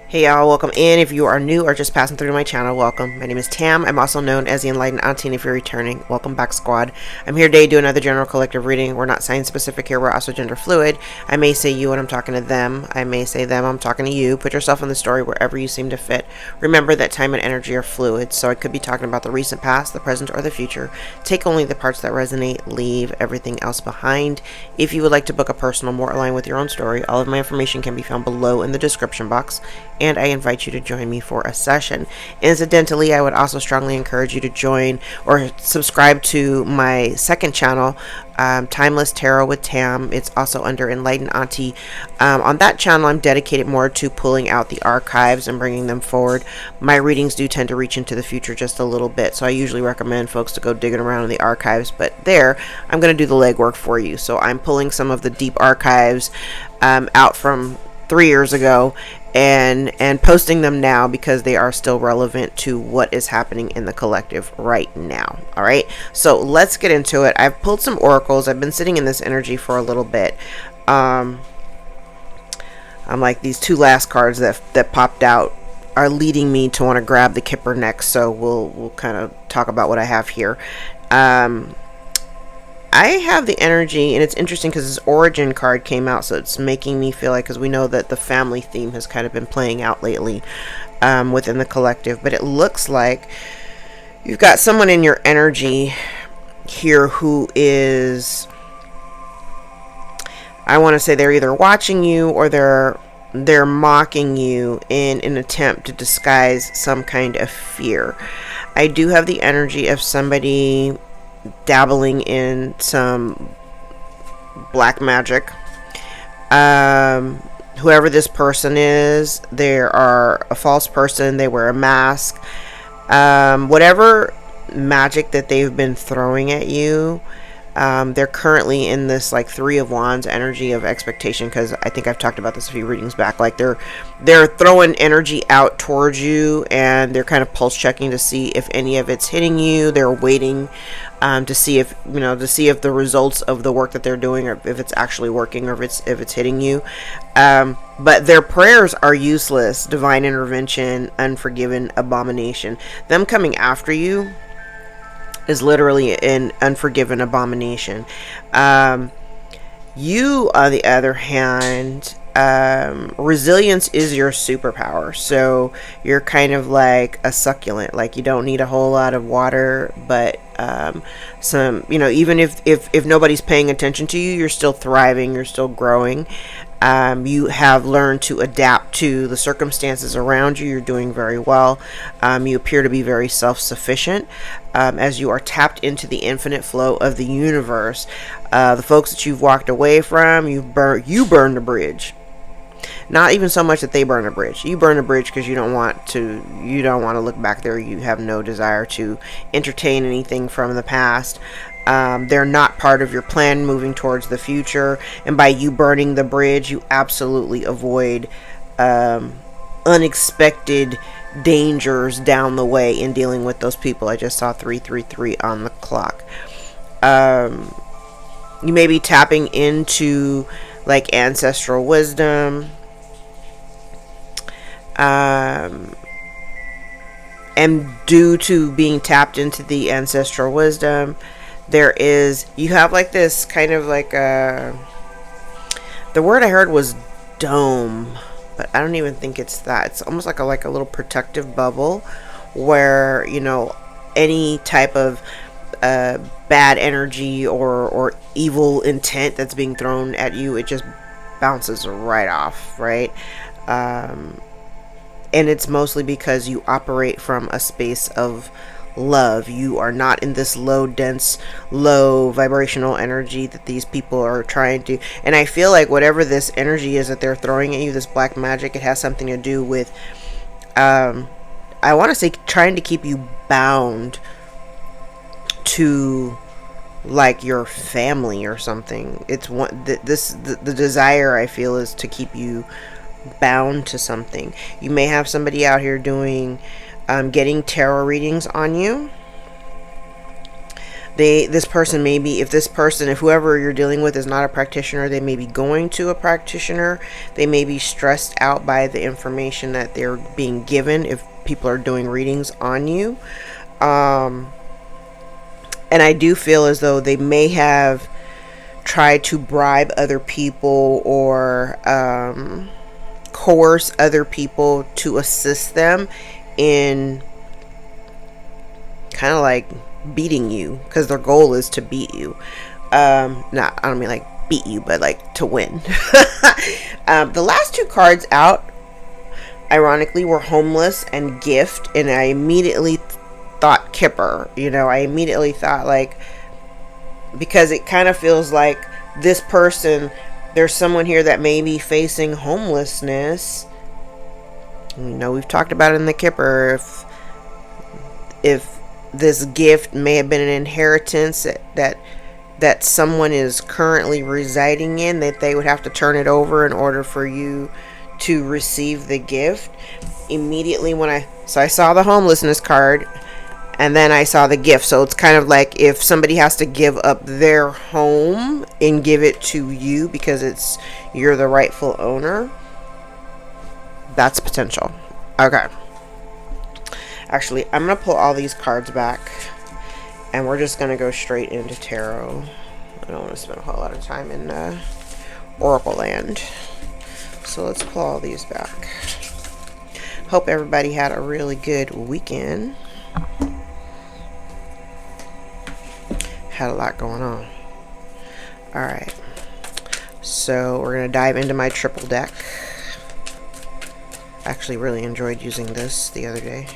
Hey y'all, welcome in. If you are new or just passing through to my channel, welcome. My name is Tam. I'm also known as the Enlightened Auntie, and if you're returning, welcome back, squad. I'm here today to do another general collective reading. We're not sign specific here, we're also gender fluid. I may say you when I'm talking to them. I may say them, I'm talking to you. Put yourself in the story wherever you seem to fit. Remember that time and energy are fluid, so I could be talking about the recent past, the present, or the future. Take only the parts that resonate, leave everything else behind. If you would like to book a personal more aligned with your own story, all of my information can be found below in the description box, and I invite you to join me for a session. Incidentally, I would also strongly encourage you to join or subscribe to my second channel, TimelessTarotWithTam. It's also under Enlightened Auntie. On that channel, I'm dedicated more to pulling out the archives and bringing them forward. My readings do tend to reach into the future just a little bit, so I usually recommend folks to go digging around in the archives, but there, I'm going to do the legwork for you. So I'm pulling some of the deep archives out from 3 years ago and posting them now because they are still relevant to what is happening in the collective right now. All right, so let's get into it. I've pulled some oracles. I've been sitting in this energy for a little bit. I'm like, these two last cards that popped out are leading me to want to grab the kipper next, so we'll kind of talk about what I have here. I have the energy, and it's interesting because this origin card came out, so it's making me feel like, because we know that the family theme has kind of been playing out lately within the collective, but it looks like you've got someone in your energy here who is, I want to say they're either watching you or they're mocking you in an attempt to disguise some kind of fear. I do have the energy of somebody dabbling in some black magic. Whoever this person is, they are a false person. They wear a mask. Whatever magic that they've been throwing at you, they're currently in this like Three of Wands energy of expectation, because I think I've talked about this a few readings back. Like they're throwing energy out towards you, and they're kind of pulse checking to see if any of it's hitting you. They're waiting to see if the results of the work that they're doing, or if it's actually working, or if it's hitting you. But their prayers are useless. Divine intervention, unforgiven, abomination. Them coming after you is literally an unforgiven abomination. You, on the other hand, resilience is your superpower. So you're kind of like a succulent. Like, you don't need a whole lot of water, but some, even if nobody's paying attention to you, you're still thriving, you're still growing. You have learned to adapt to the circumstances around you. You're doing very well. You appear to be very self-sufficient as you are tapped into the infinite flow of the universe. The folks that you've walked away from, you burn the bridge. Not even so much that they burn a bridge. You burn a bridge because you don't want to look back there. You have no desire to entertain anything from the past. They're not part of your plan moving towards the future. And by you burning the bridge, you absolutely avoid unexpected dangers down the way in dealing with those people. I just saw 333 on the clock. You may be tapping into like ancestral wisdom. And due to being tapped into the ancestral wisdom, you have like this kind of like the word I heard was dome, but I don't even think it's that. It's almost like a little protective bubble where, any type of bad energy or evil intent that's being thrown at you, it just bounces right off, right? And it's mostly because you operate from a space of love. You are not in this low, dense, low vibrational energy that these people are trying to. And I feel like whatever this energy is that they're throwing at you, this black magic, it has something to do with, I want to say, trying to keep you bound to like your family or something. It's the desire, I feel, is to keep you bound to something. You may have somebody out here doing getting tarot readings on you. This person may be, if whoever you're dealing with is not a practitioner, they may be going to a practitioner. They may be stressed out by the information that they're being given if people are doing readings on you. And I do feel as though they may have tried to bribe other people or coerce other people to assist them in kind of like beating you, because their goal is to beat you. I don't mean like beat you, but like to win. The last two cards out, ironically, were homeless and gift, and I immediately thought Kipper. I immediately thought, like, because it kind of feels like this person, there's someone here that may be facing homelessness. We've talked about it in the Kipper. If this gift may have been an inheritance that someone is currently residing in, that they would have to turn it over in order for you to receive the gift. Immediately I saw the homelessness card, and then I saw the gift. So it's kind of like if somebody has to give up their home and give it to you because you're the rightful owner. That's potential. Okay. Actually, I'm going to pull all these cards back, and we're just going to go straight into tarot. I don't want to spend a whole lot of time in Oracle land. So let's pull all these back. Hope everybody had a really good weekend. Had a lot going on. Alright. So we're going to dive into my triple deck. Actually really enjoyed using this the other day.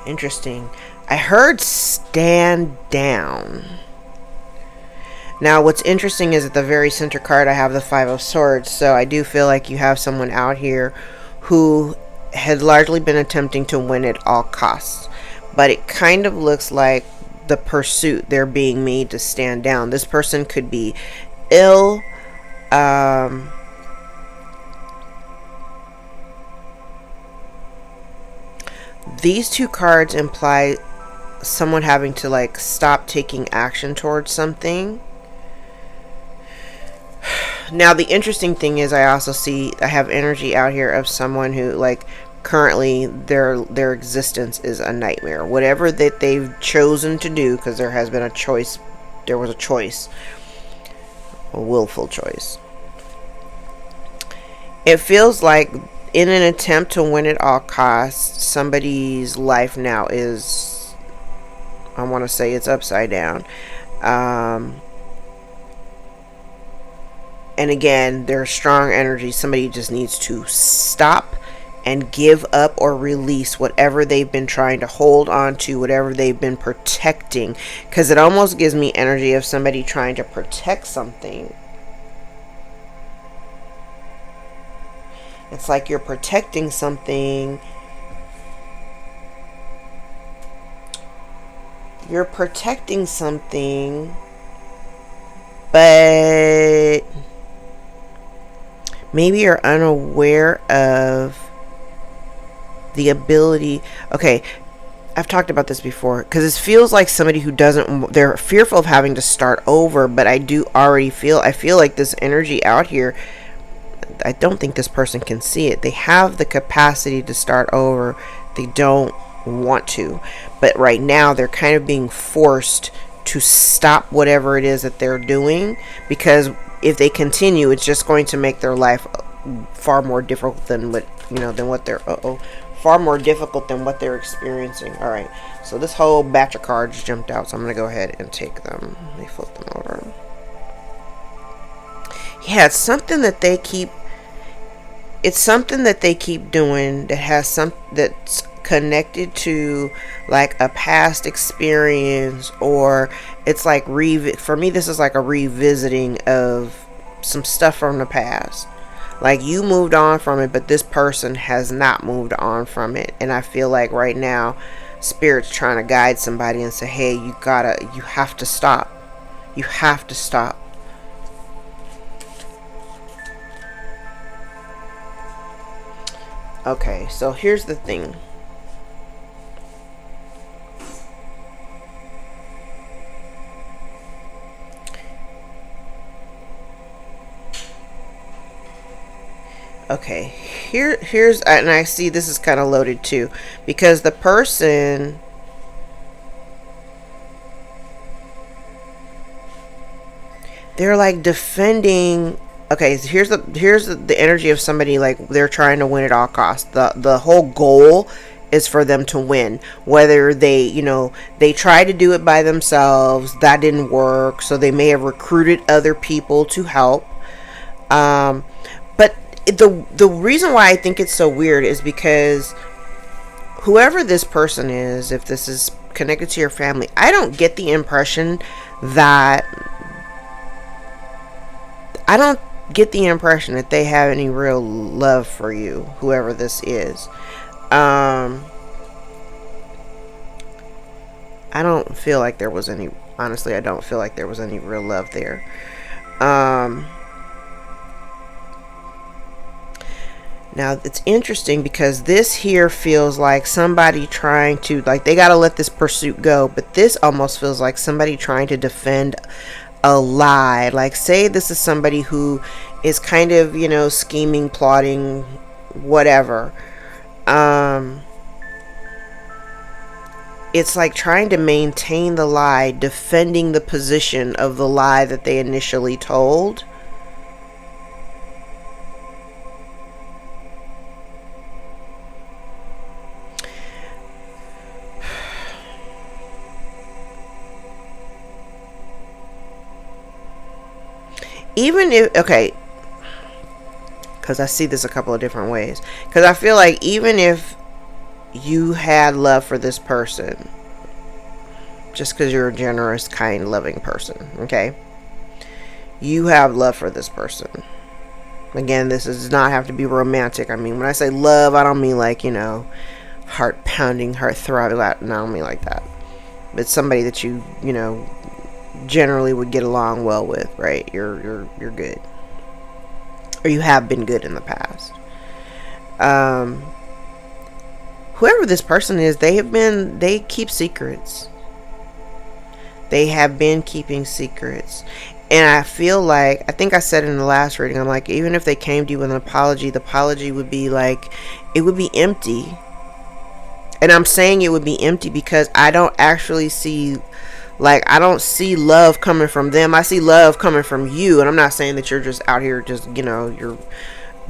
Interesting. I heard stand down. Now, what's interesting is at the very center card, I have the Five of Swords. So I do feel like you have someone out here who had largely been attempting to win at all costs. But it kind of looks like the pursuit, they're being made to stand down. This person could be ill. These two cards imply someone having to like stop taking action towards something. Now the interesting thing is I have energy out here of someone who like currently their existence is a nightmare. Whatever that they've chosen to do, because there was a choice, a willful choice. It feels like in an attempt to win at all costs, somebody's life now is, I want to say it's upside down. And again, there's strong energy. Somebody just needs to stop and give up or release whatever they've been trying to hold on to, whatever they've been protecting. Because it almost gives me energy of somebody trying to protect something. It's like you're protecting something. You're protecting something, but maybe you're unaware of the ability. Okay, I've talked about this before, because it feels like somebody who they're fearful of having to start over, but I feel like this energy out here, I don't think this person can see it. They have the capacity to start over. They don't want to. But right now, they're kind of being forced to stop whatever it is that they're doing. Because if they continue, it's just going to make their life far more difficult than what they're experiencing. Alright, so this whole batch of cards jumped out. So I'm going to go ahead and take them. Let me flip them over. Yeah, it's something that they keep doing that's connected to like a past experience, or it's like for me this is like a revisiting of some stuff from the past. Like, you moved on from it, but this person has not moved on from it. And I feel like right now, Spirit's trying to guide somebody and say, hey, you have to stop. You have to stop. Okay, so here's the thing. Okay, here's, and I see this is kind of loaded too, because the person, they're like defending. Okay, so here's the energy of somebody like they're trying to win at all costs. The whole goal is for them to win. Whether they, they tried to do it by themselves, that didn't work, so they may have recruited other people to help. But the reason why I think it's so weird is because whoever this person is, if this is connected to your family, I don't get the impression that they have any real love for you, whoever this is. I don't feel like there was any, honestly, I don't feel like there was any real love there. Now, it's interesting because this here feels like somebody trying to, like, they got to let this pursuit go, but this almost feels like somebody trying to defend a lie. Like, say this is somebody who is kind of, scheming, plotting, whatever. It's like trying to maintain the lie, defending the position of the lie that they initially told. Even if, okay, because I see this a couple of different ways. Because I feel like even if you had love for this person, just because you're a generous, kind, loving person, okay? You have love for this person. Again, this does not have to be romantic. I mean, when I say love, I don't mean like, heart pounding, heart throbbing. I don't mean like that. It's somebody that you, generally would get along well with, right? You're good, or you have been good in the past. Whoever this person is, they keep secrets. They have been keeping secrets. And I feel like, I think I said in the last reading, I'm like, even if they came to you with an apology, the apology would be like, it would be empty. And I'm saying it would be empty because I don't actually see, like, I don't see love coming from them. I see love coming from you. And I'm not saying that you're just out here just, you're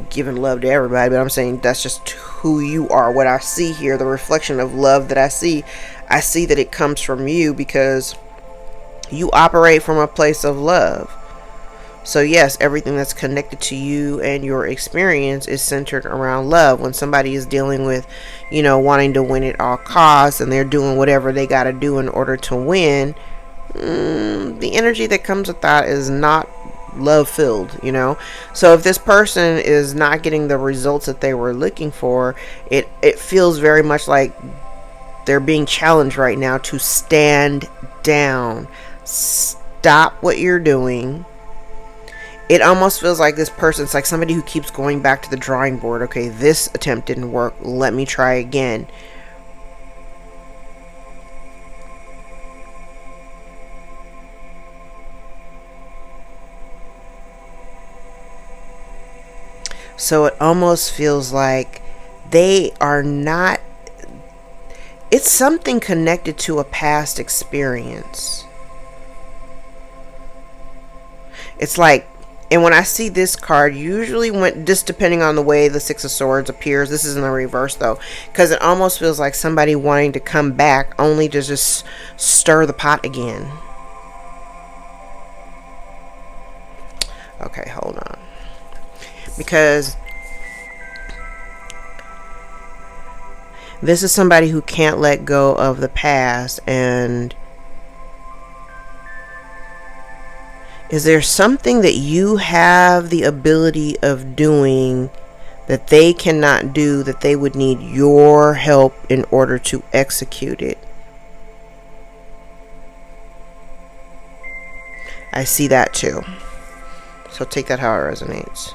giving love to everybody, but I'm saying that's just who you are. What I see here, the reflection of love that I see that it comes from you because you operate from a place of love. So yes, everything that's connected to you and your experience is centered around love. When somebody is dealing with, wanting to win at all costs and they're doing whatever they got to do in order to win, the energy that comes with that is not love filled, So if this person is not getting the results that they were looking for, it feels very much like they're being challenged right now to stand down. Stop what you're doing. It almost feels like this person's like somebody who keeps going back to the drawing board. Okay, this attempt didn't work. Let me try again. So it almost feels like they are not, it's something connected to a past experience. It's like, and when I see this card, usually when, just depending on the way the Six of Swords appears, this is in the reverse though, because it almost feels like somebody wanting to come back only to just stir the pot again. Okay, hold on. Because this is somebody who can't let go of the past, and Is there something that you have the ability of doing that they cannot do, that they would need your help in order to execute it? I see that too. So take that how it resonates.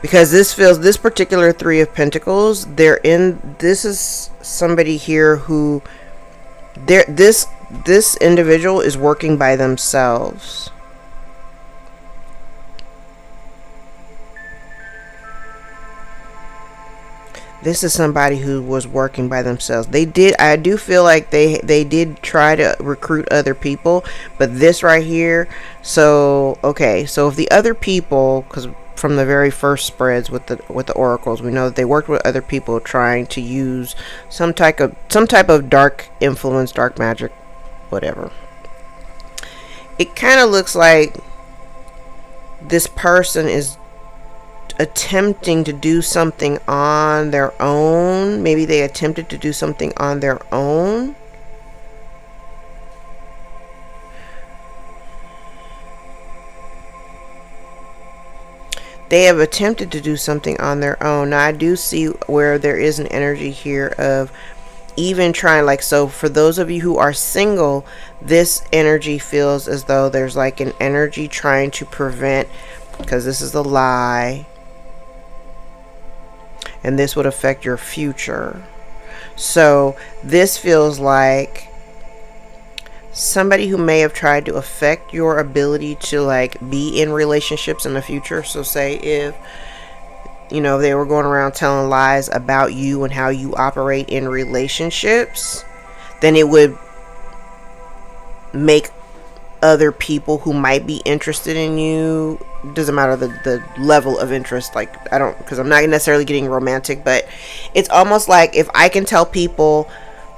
Because this particular Three of Pentacles, this is somebody here who, this individual is working by themselves. This is somebody who was working by themselves. I do feel like they did try to recruit other people, but this right here, so okay, so if the other people, because from the very first spreads with the oracles, we know that they worked with other people trying to use some type of dark influence, dark magic, whatever. It kind of looks like this person is attempting to do something on their own. Maybe they attempted to do something on their own. They have attempted to do something on their own. Now I do see where there is an energy here of even trying, like, so for those of you who are single, this energy feels as though there's like an energy trying to prevent, because this is the lie, and this would affect your future. So this feels like somebody who may have tried to affect your ability to like be in relationships in the future. So say if, you know, they were going around telling lies about you and how you operate in relationships, then it would make other people who might be interested in you, doesn't matter the level of interest, like I don't, because I'm not necessarily getting romantic, but it's almost like if I can tell people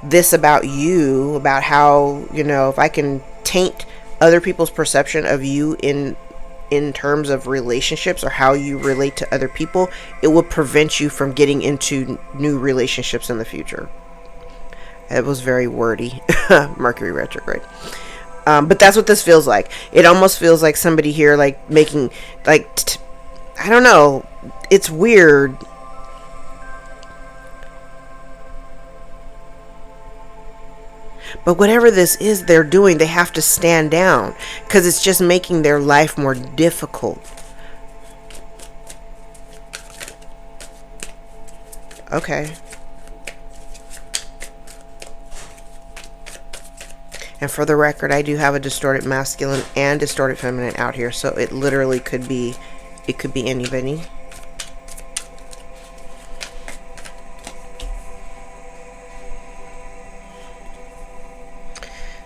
this about you, about how, you know, if I can taint other people's perception of you in terms of relationships or how you relate to other people, it will prevent you from getting into new relationships in the future. It was very wordy. Mercury retrograde. But that's what this feels like. It almost feels like somebody here like making like I don't know, it's weird. But whatever this is they're doing, they have to stand down because it's just making their life more difficult. Okay. And for the record, I do have a distorted masculine and distorted feminine out here, so it literally could be, it could be anybody.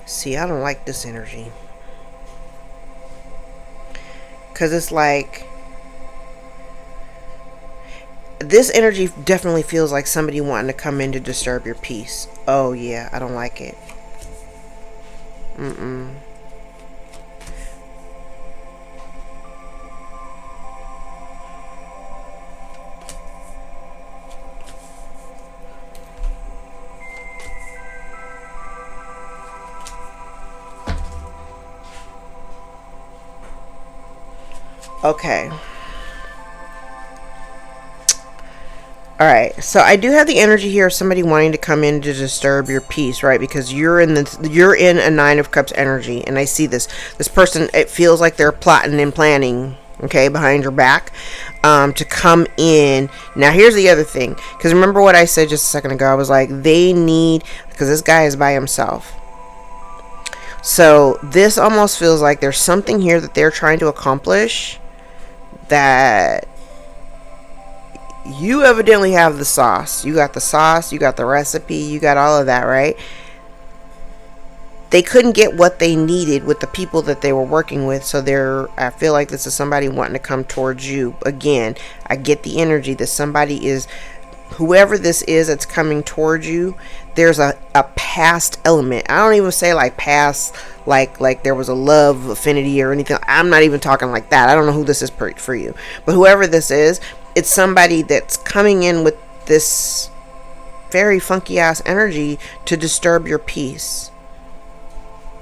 See, I don't like this energy. Because it's like, this energy definitely feels like somebody wanting to come in to disturb your peace. Oh yeah, I don't like it. Okay. Alright, so I do have the energy here of somebody wanting to come in to disturb your peace, right? Because you're in a Nine of Cups energy, and I see this person, it feels like they're plotting and planning, okay, behind your back, to come in. Now here's the other thing, because remember what I said just a second ago, I was like, they need, because this guy is by himself. So this almost feels like there's something here that they're trying to accomplish that you evidently have the sauce. You got the sauce, you got the recipe, you got all of that, right? They couldn't get what they needed with the people that they were working with, so I feel like this is somebody wanting to come towards you. Again, I get the energy that somebody is, whoever this is that's coming towards you, there's a past element. I don't even say like past, like there was a love affinity or anything. I'm not even talking like that. I don't know who this is for you, but whoever this is, it's somebody that's coming in with this very funky ass energy to disturb your peace.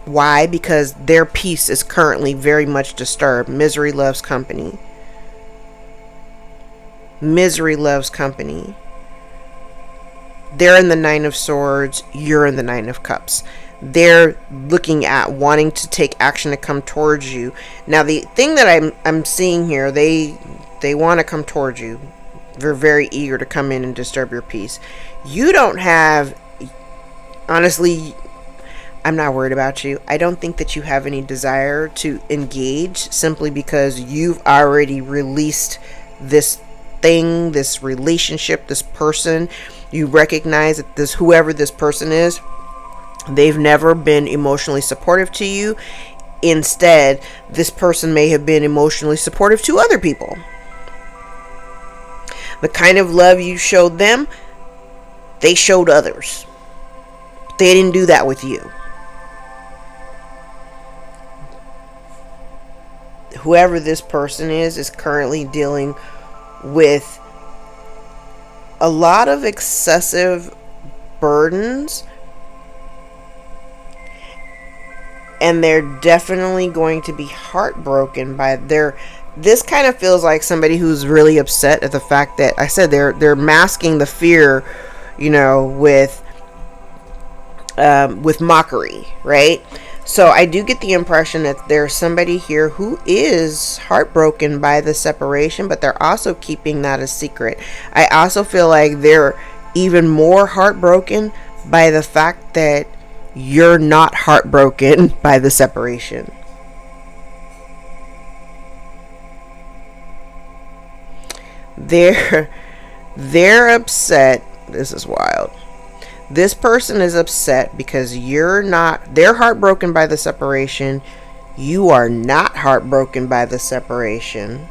Why? Because their peace is currently very much disturbed. Misery loves company. Misery loves company. They're in the Nine of Swords. You're in the Nine of Cups. They're looking at wanting to take action to come towards you. Now, the thing that I'm seeing here, they want to come towards you. They're very eager to come in and disturb your peace. You don't have, honestly, I'm not worried about you. I don't think that you have any desire to engage, simply because you've already released this thing, this relationship, this person. You recognize that this, whoever this person is, they've never been emotionally supportive to you. Instead, this person may have been emotionally supportive to other people. The kind of love you showed them, they showed others. They didn't do that with you. Whoever this person is currently dealing with a lot of excessive burdens, and they're definitely going to be heartbroken by this kind of feels like somebody who's really upset at the fact that I said they're masking the fear, with mockery, right? So I do get the impression that there's somebody here who is heartbroken by the separation, but they're also keeping that a secret. I also feel like they're even more heartbroken by the fact that you're not heartbroken by the separation. They're upset. This is wild. This person is upset because they're heartbroken by the separation. You are not heartbroken by the separation.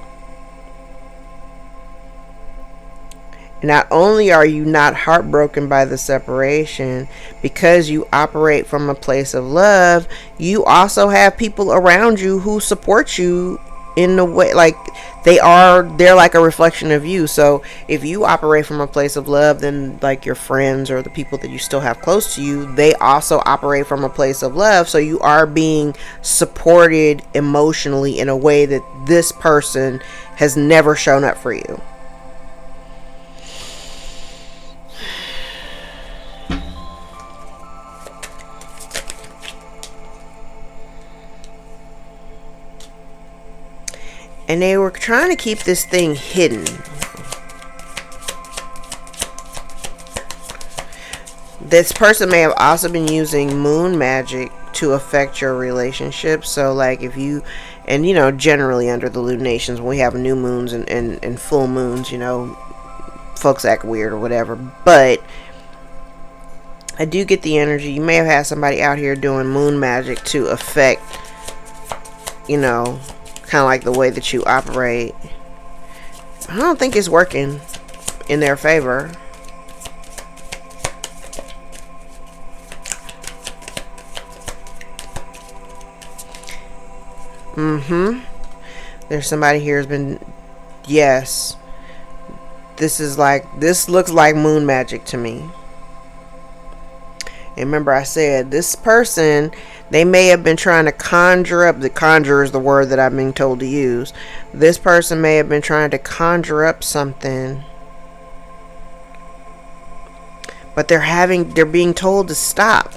Not only are you not heartbroken by the separation, because you operate from a place of love, you also have people around you who support you in the way, like they're like a reflection of you. So if you operate from a place of love, then like your friends or the people that you still have close to you, they also operate from a place of love. So you are being supported emotionally in a way that this person has never shown up for you. And they were trying to keep this thing hidden. This person may have also been using moon magic to affect your relationship. So like if you, and generally under the lunations, when we have new moons and full moons, folks act weird or whatever. But I do get the energy. You may have had somebody out here doing moon magic to affect, kind of like the way that you operate. I don't think it's working in their favor. There's somebody here who's been, yes. This looks like moon magic to me. And remember I said, this person, they may have been trying to conjure up, the conjure is the word that I'm being told to use. This person may have been trying to conjure up something, but they're being told to stop.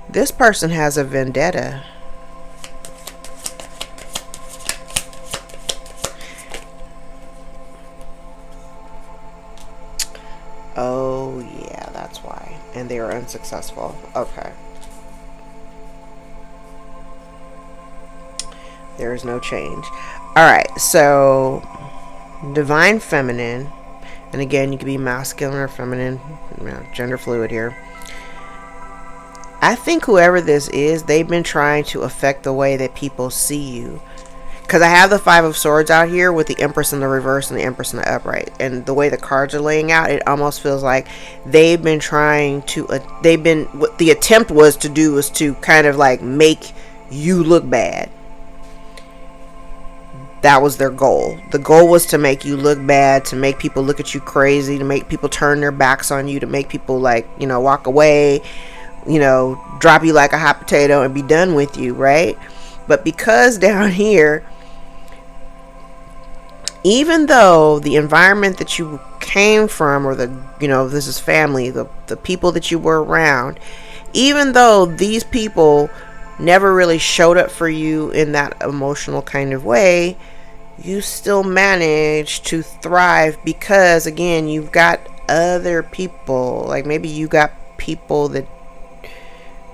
This person has a vendetta. Oh, yeah, that's why. And they were unsuccessful. Okay. There is no change. Alright, so Divine Feminine. And again, you can be masculine or feminine. Gender fluid here. I think whoever this is, they've been trying to affect the way that people see you. Because I have the Five of Swords out here with the Empress in the reverse and the Empress in the upright. And the way the cards are laying out, it almost feels like they've been trying to, what the attempt was to do was to kind of like make you look bad. That was their goal. The goal was to make you look bad, to make people look at you crazy, to make people turn their backs on you, to make people, like, you know, walk away, you know, drop you like a hot potato and be done with you, right? But because down here, even though the environment that you came from, or the, you know, this is family, the people that you were around, even though these people never really showed up for you in that emotional kind of way, you still manage to thrive because, again, you've got other people. Like, maybe you got people that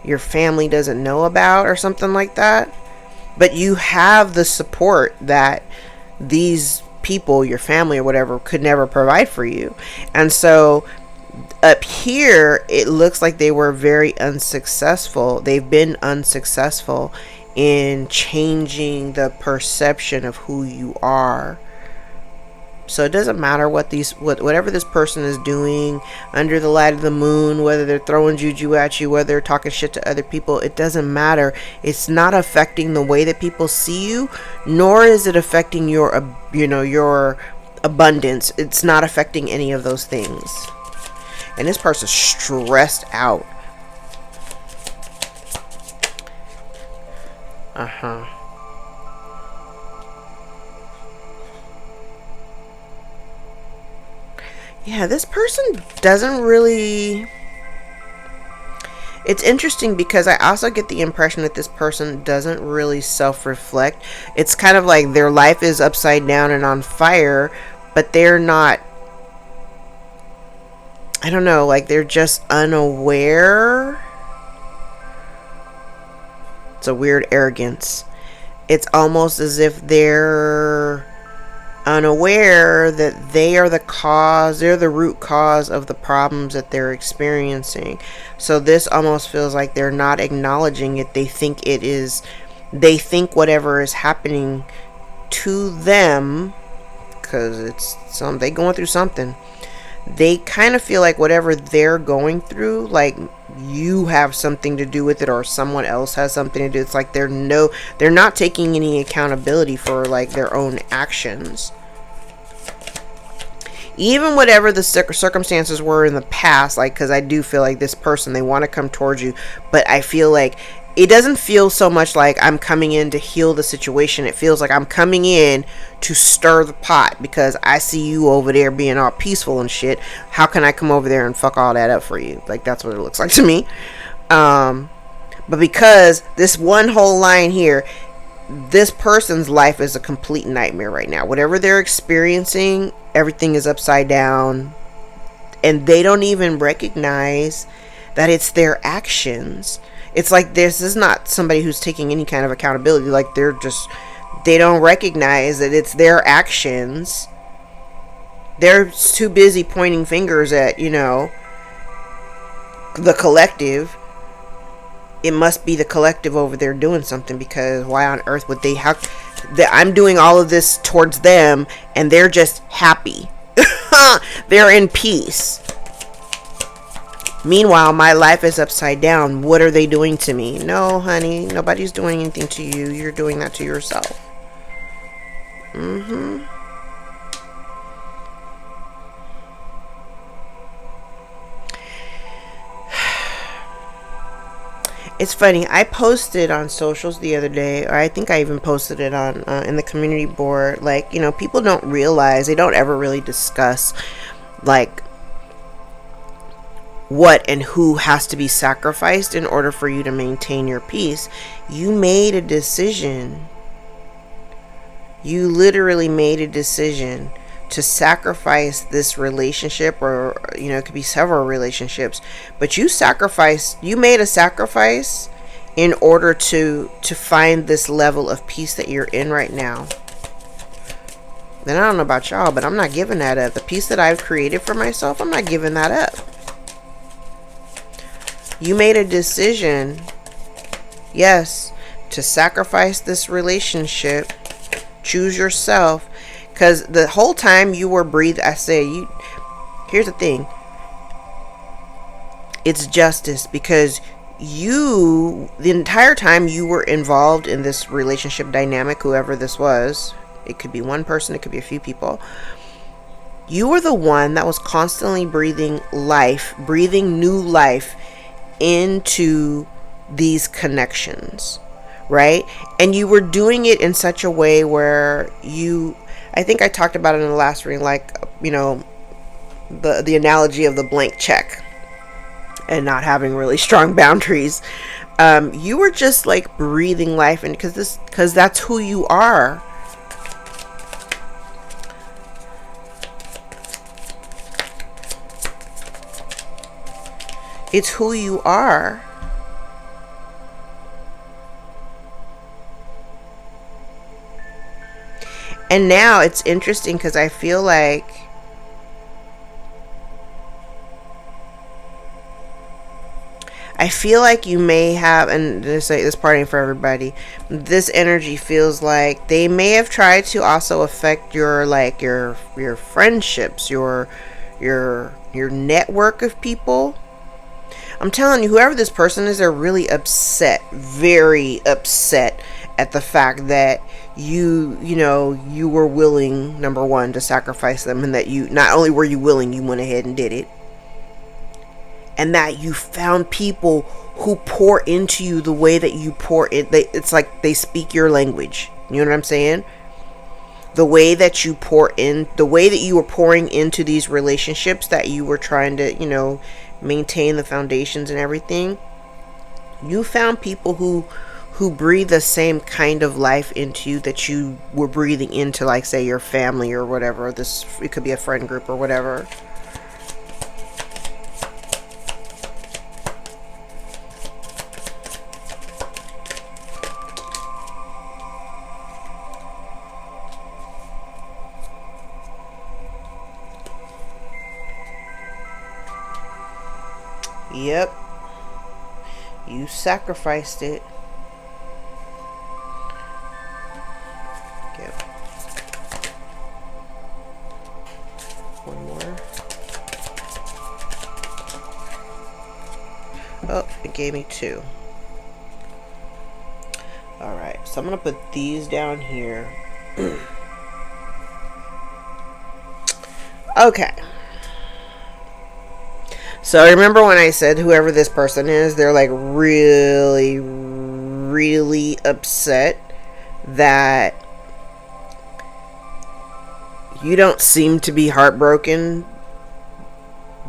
your family doesn't know about or something like that, but you have the support that these people, your family or whatever, could never provide for you. And so up here, it looks like they were very unsuccessful. They've been unsuccessful in changing the perception of who you are. So it doesn't matter whatever this person is doing under the light of the moon, whether they're throwing juju at you, whether they're talking shit to other people, it doesn't matter. It's not affecting the way that people see you, nor is it affecting your, your abundance. It's not affecting any of those things. And this person's stressed out. Yeah, this person doesn't really... It's interesting because I also get the impression that this person doesn't really self-reflect. It's kind of like their life is upside down and on fire, but they're not... I don't know, like they're just unaware. It's a weird arrogance. It's almost as if they're unaware that they are the cause, they're the root cause of the problems that they're experiencing. So this almost feels like they're not acknowledging it. They think whatever is happening to them, because they going through something. They kind of feel like whatever they're going through, like you have something to do with it, or someone else has something to do. It's like they're not taking any accountability for like their own actions. Even whatever the circumstances were in the past, like, because I do feel like this person, they want to come towards you, but I feel like it doesn't feel so much like I'm coming in to heal the situation. It feels like I'm coming in to stir the pot because I see you over there being all peaceful and shit. How can I come over there and fuck all that up for you? Like, that's what it looks like to me. But because this one whole line here, this person's life is a complete nightmare right now. Whatever they're experiencing, everything is upside down. And they don't even recognize that it's their actions. It's like this is not somebody who's taking any kind of accountability. Like they don't recognize that it's their actions. They're too busy pointing fingers at, the collective. It must be the collective over there doing something, because why on earth would they have... I'm doing all of this towards them and they're just happy. They're in peace. Meanwhile, my life is upside down. What are they doing to me? No, honey, nobody's doing anything to you. You're doing that to yourself. It's funny, I posted on socials the other day, or I think I even posted it on in the community board, like, people don't realize, they don't ever really discuss, like, what and who has to be sacrificed in order for you to maintain your peace. You made a decision. You literally made a decision to sacrifice this relationship, or it could be several relationships, but you made a sacrifice in order to find this level of peace that you're in right now. And I don't know about y'all, but I'm not giving that up. The peace that I've created for myself, I'm not giving that up. You made a decision, yes, to sacrifice this relationship. Choose yourself. Because the whole time you were breathing, here's the thing. It's justice, because the entire time you were involved in this relationship dynamic, whoever this was, It could be one person, it could be a few people. You were the one that was constantly breathing new life into these connections, right? And you were doing it in such a way where I think I talked about it in the last reading, like, the analogy of the blank check and not having really strong boundaries. You were just like breathing life, and because that's who you are. It's who you are. And now it's interesting because I feel like you may have, and this party for everybody, this energy feels like they may have tried to also affect your friendships, your network of people. I'm telling you, whoever this person is, they're really upset, very upset at the fact that you were willing, number one, to sacrifice them, and that you, not only were you willing, you went ahead and did it. And that you found people who pour into you the way that you pour it. It's like they speak your language. You know what I'm saying? The way that you pour in, the way that you were pouring into these relationships that you were trying to, maintain the foundations and everything. You found people who breathe the same kind of life into you that you were breathing into, like, say, your family or whatever. It could be a friend group or whatever. Yep. You sacrificed it. Yep. One more. Oh, it gave me 2. Alright, so I'm going to put these down here. Okay. So remember when I said whoever this person is, they're like really, really upset that you don't seem to be heartbroken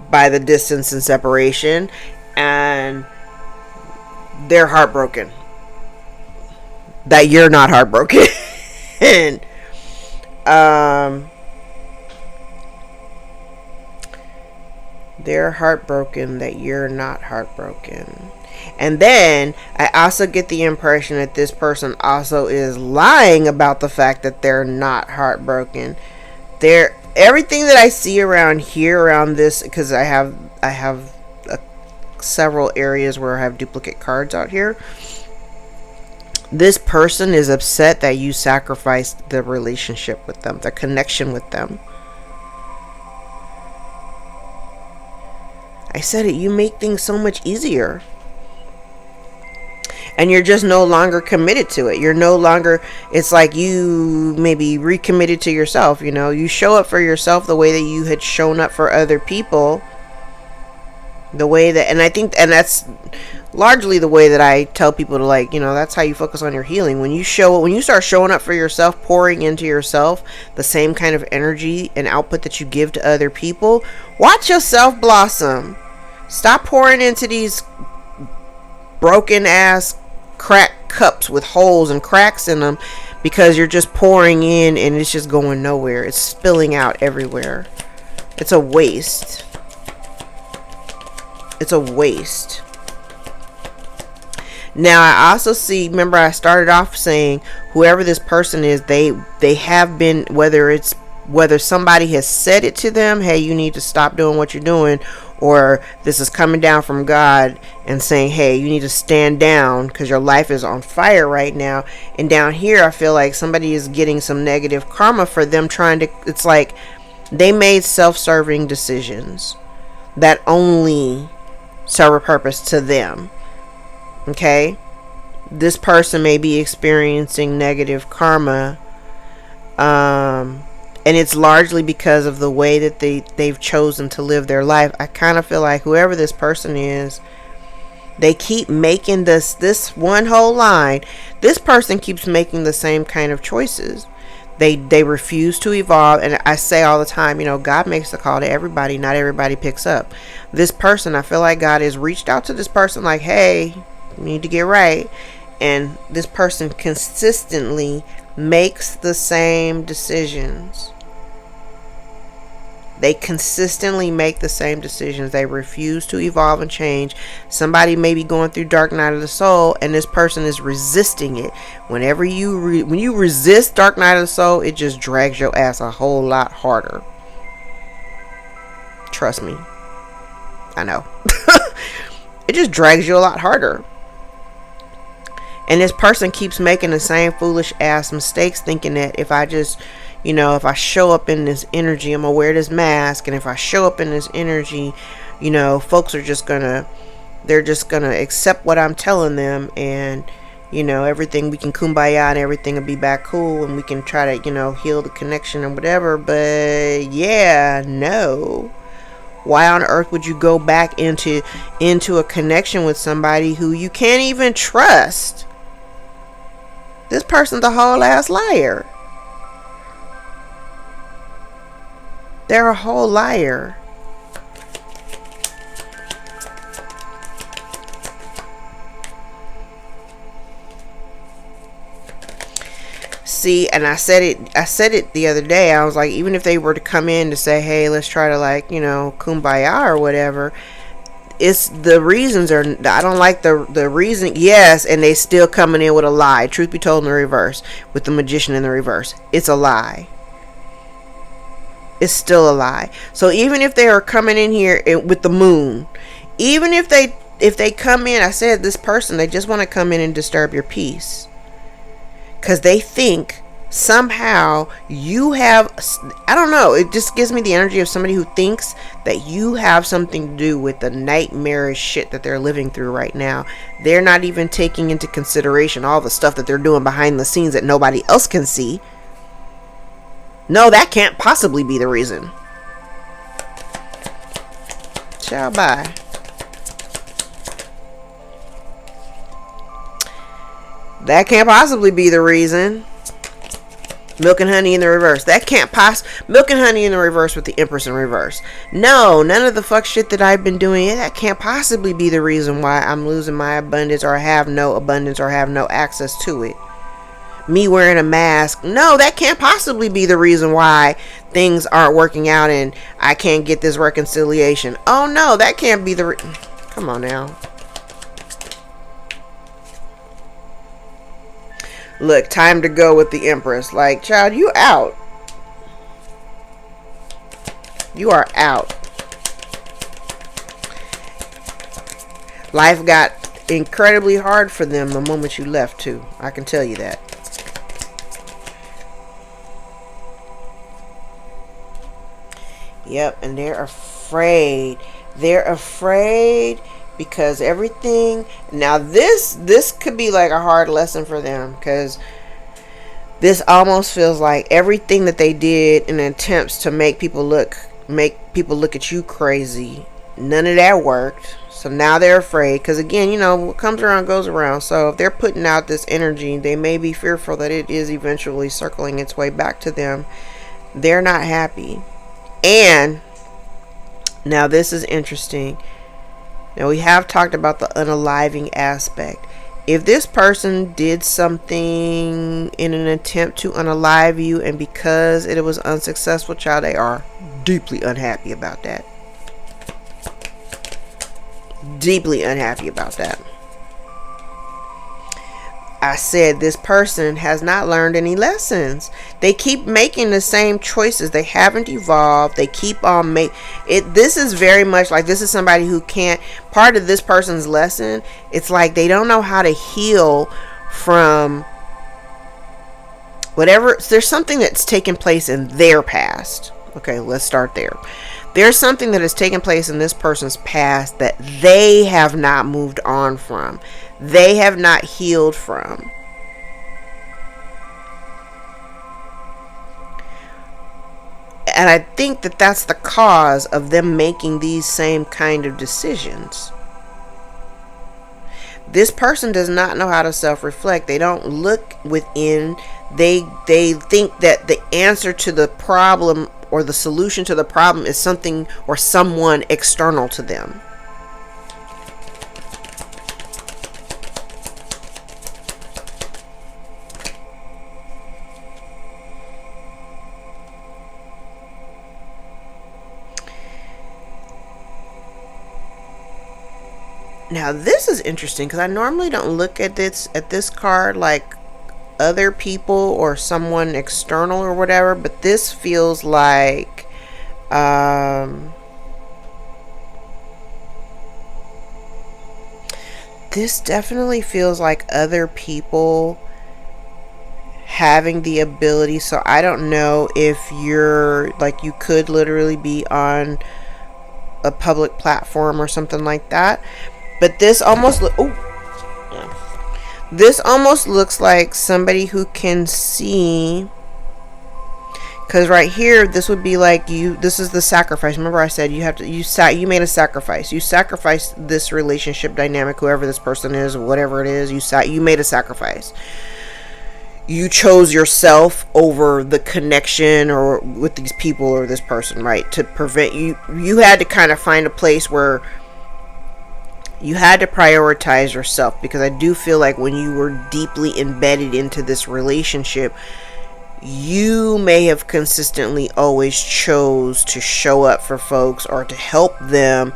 by the distance and separation, and they're heartbroken that you're not heartbroken. And they're heartbroken that you're not heartbroken. And then I also get the impression that this person also is lying about the fact that they're not heartbroken. Everything that I see around here, around this, because I have several areas where I have duplicate cards out here. This person is upset that you sacrificed the relationship with them, the connection with them. I said it, you make things so much easier. And you're just no longer committed to it. You're no longer, it's like you maybe recommitted to yourself, You show up for yourself the way that you had shown up for other people. The way that, and I think, and that's largely the way that I tell people to, that's how you focus on your healing. When you start showing up for yourself, pouring into yourself the same kind of energy and output that you give to other people, watch yourself blossom. Stop pouring into these broken ass cracked cups with holes and cracks in them, because you're just pouring in and it's just going nowhere. It's spilling out everywhere. It's a waste. It's a waste. Now I also see, remember I started off saying whoever this person is, they have been, whether somebody has said it to them, hey, you need to stop doing what you're doing, or this is coming down from God and saying, hey, you need to stand down because your life is on fire right now. And down here I feel like somebody is getting some negative karma for them trying to, it's like they made self-serving decisions that only serve a purpose to them. Okay, this person may be experiencing negative karma And it's largely because of the way that they've chosen to live their life. I kind of feel like whoever this person is, they keep making this one whole line. This person keeps making the same kind of choices. They refuse to evolve. And I say all the time, God makes the call to everybody. Not everybody picks up. This person, I feel like God has reached out to this person like, hey, you need to get right. And this person consistently makes the same decisions. They consistently make the same decisions. They refuse to evolve and change. Somebody may be going through dark night of the soul, and this person is resisting it. Whenever when you resist dark night of the soul, it just drags your ass a whole lot harder. Trust me. I know. It just drags you a lot harder. And this person keeps making the same foolish ass mistakes, thinking that if I just, if I show up in this energy, I'm gonna wear this mask, and if I show up in this energy, folks are just gonna accept what I'm telling them, and everything, we can kumbaya and everything will be back cool, and we can try to heal the connection and whatever. But yeah, no. Why on earth would you go back into a connection with somebody who you can't even trust? This person's a whole ass liar. They're a whole liar. See, and I said it the other day. I was like, even if they were to come in to say, hey, let's try to kumbaya or whatever, it's the reasons are, I don't like the reason. Yes, and they still coming in with a lie. Truth be told, in the reverse, with the magician in the reverse, it's a lie. It's still a lie. So even if they are coming in here with the moon, even if they come in, I said this person, they just want to come in and disturb your peace, because they think somehow you have, I don't know, it just gives me the energy of somebody who thinks that you have something to do with the nightmarish shit that they're living through right now. They're not even taking into consideration all the stuff that they're doing behind the scenes that nobody else can see. No, that can't possibly be the reason. Ciao, bye. That can't possibly be the reason. Milk and honey in the reverse. That can't milk and honey in the reverse with the Empress in reverse. No, none of the fuck shit that I've been doing, that can't possibly be the reason why I'm losing my abundance, or have no abundance, or have no access to it. Me wearing a mask, no, that can't possibly be the reason why things aren't working out and I can't get this reconciliation. Oh no, that can't be the come on now. Look, time to go with the Empress. Like, child, you out. You are out. Life got incredibly hard for them the moment you left too. I can tell you that. Yep, and they're afraid. They're afraid because everything. Now this could be like a hard lesson for them, because this almost feels like everything that they did in attempts to make people look at you crazy, none of that worked. So now they're afraid, because again, what comes around goes around. So if they're putting out this energy, they may be fearful that it is eventually circling its way back to them. They're not happy. And now this is interesting. Now we have talked about the unaliving aspect. If this person did something in an attempt to unalive you, and because it was unsuccessful, child, they are deeply unhappy about that. Deeply unhappy about that. I said this person has not learned any lessons. They keep making the same choices. They haven't evolved. They keep on it. This is very much like, this is somebody who can't, part of this person's lesson, it's like they don't know how to heal from whatever. There's something that's taken place in their past. Okay, let's start there. There's something that has taken place in this person's past that they have not moved on from. They have not healed from. And I think that that's the cause of them making these same kind of decisions. This person does not know how to self-reflect. They don't look within. They think that the answer to the problem or the solution to the problem is something or someone external to them. Now this is interesting because I normally don't look at this card like other people or someone external or whatever, but this feels like this definitely feels like other people having the ability. So I don't know if you're like, you could literally be on a public platform or something like that, but this almost this almost looks like somebody who can see, because right here this would be like this is the sacrifice. Remember I said you made a sacrifice. You sacrificed this relationship dynamic, whoever this person is, whatever it is, you made a sacrifice. You chose yourself over the connection or with these people or this person, right? To prevent you had to kind of find a place where you had to prioritize yourself, because I do feel like when you were deeply embedded into this relationship, you may have consistently always chose to show up for folks or to help them,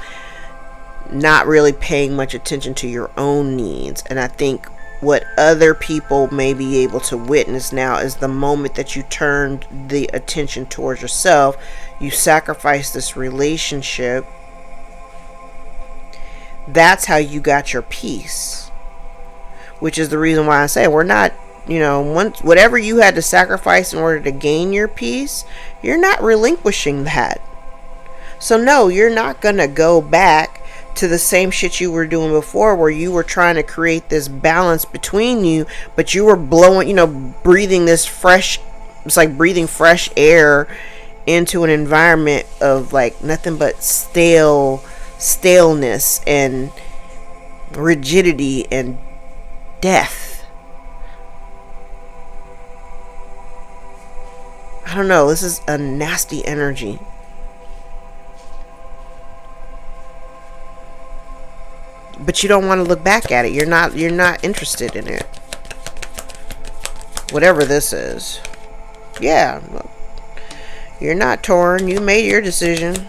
not really paying much attention to your own needs. And I think what other people may be able to witness now is the moment that you turned the attention towards yourself, you sacrificed this relationship. That's how you got your peace, which is the reason why I say we're not, whatever you had to sacrifice in order to gain your peace, you're not relinquishing that. So no, you're not going to go back to the same shit you were doing before, where you were trying to create this balance between you, but you were breathing this fresh, it's like breathing fresh air into an environment of like nothing but staleness and rigidity and death. I don't know, this is a nasty energy. But you don't want to look back at it. You're not interested in it. Whatever this is. Yeah. You're not torn. You made your decision.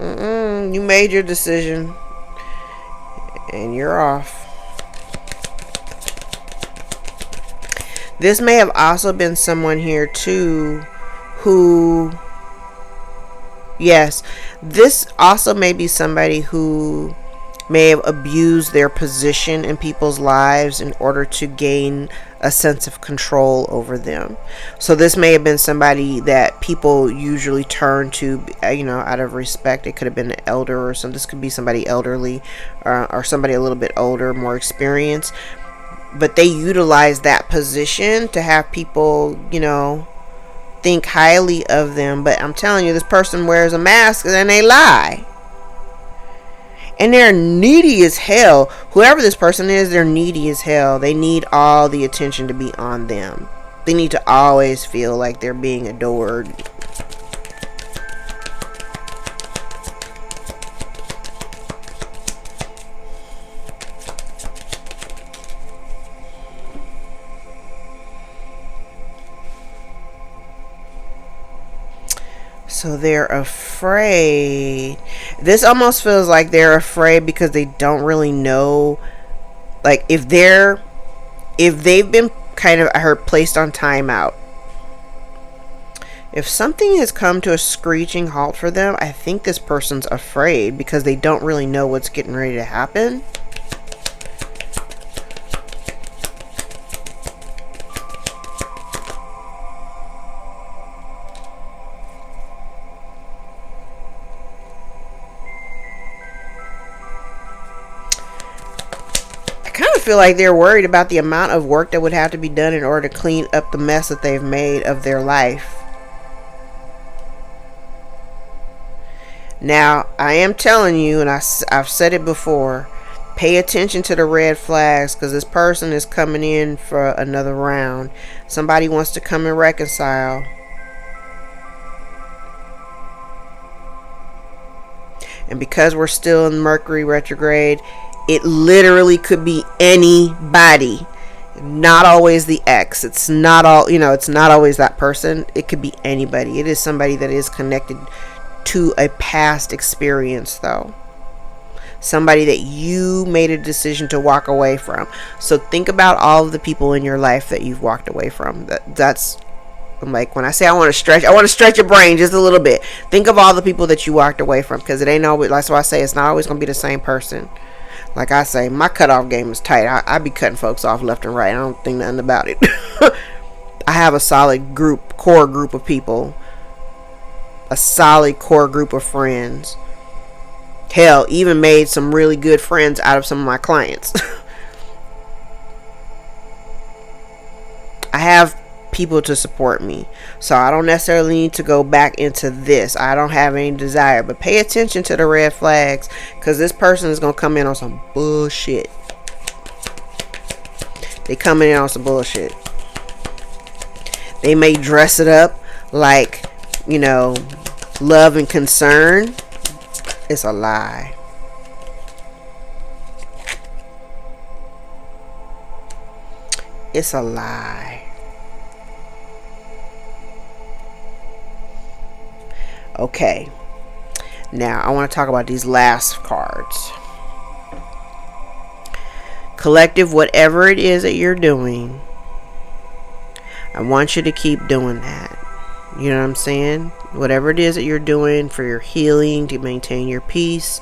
You made your decision. And you're off. This may have also been someone here too who... Yes, this also may be somebody who may have abused their position in people's lives in order to gain a sense of control over them. So this may have been somebody that people usually turn to, out of respect. It could have been an elder or something. This could be somebody elderly or somebody a little bit older, more experienced. But they utilize that position to have people, think highly of them. But I'm telling you, this person wears a mask and they lie. And they're needy as hell. Whoever this person is, they're needy as hell. They need all the attention to be on them. They need to always feel like they're being adored. So they're afraid. This almost feels like they're afraid because they don't really know, like if they've been kind of, I heard, placed on timeout. If something has come to a screeching halt for them, I think this person's afraid because they don't really know what's getting ready to happen. Feel like they're worried about the amount of work that would have to be done in order to clean up the mess that they've made of their life. Now, I am telling you, and I've said it before, pay attention to the red flags, because this person is coming in for another round. Somebody wants to come and reconcile. And because we're still in Mercury retrograde, it literally could be anybody. Not always the ex. It's not all, it's not always that person. It could be anybody. It is somebody that is connected to a past experience, though. Somebody that you made a decision to walk away from. So think about all of the people in your life that you've walked away from. That's like, when I say I want to stretch your brain just a little bit. Think of all the people that you walked away from, because it ain't always, that's why I say it's not always going to be the same person. Like I say, my cutoff game is tight. I be cutting folks off left and right. I don't think nothing about it. I have a solid core group of people. A solid core group of friends. Hell, even made some really good friends out of some of my clients. I have people to support me, so I don't necessarily need to go back into this. I don't have any desire, but pay attention to the red flags, because this person is going to come in on some bullshit. They coming in on some bullshit. They may dress it up like, love and concern. It's a lie. It's a lie. Okay, now I want to talk about these last cards. Collective, whatever it is that you're doing, I want you to keep doing that. You know what I'm saying? Whatever it is that you're doing for your healing, to maintain your peace,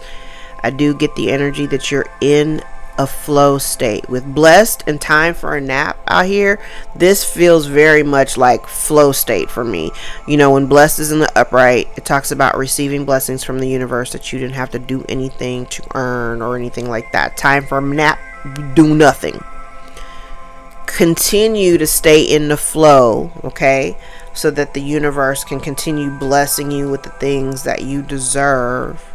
I do get the energy that you're in a flow state. With blessed and time for a nap out here, this feels very much like flow state for me. When blessed is in the upright, it talks about receiving blessings from the universe that you didn't have to do anything to earn or anything like that. Time for a nap, do nothing. Continue to stay in the flow, okay? So that the universe can continue blessing you with the things that you deserve.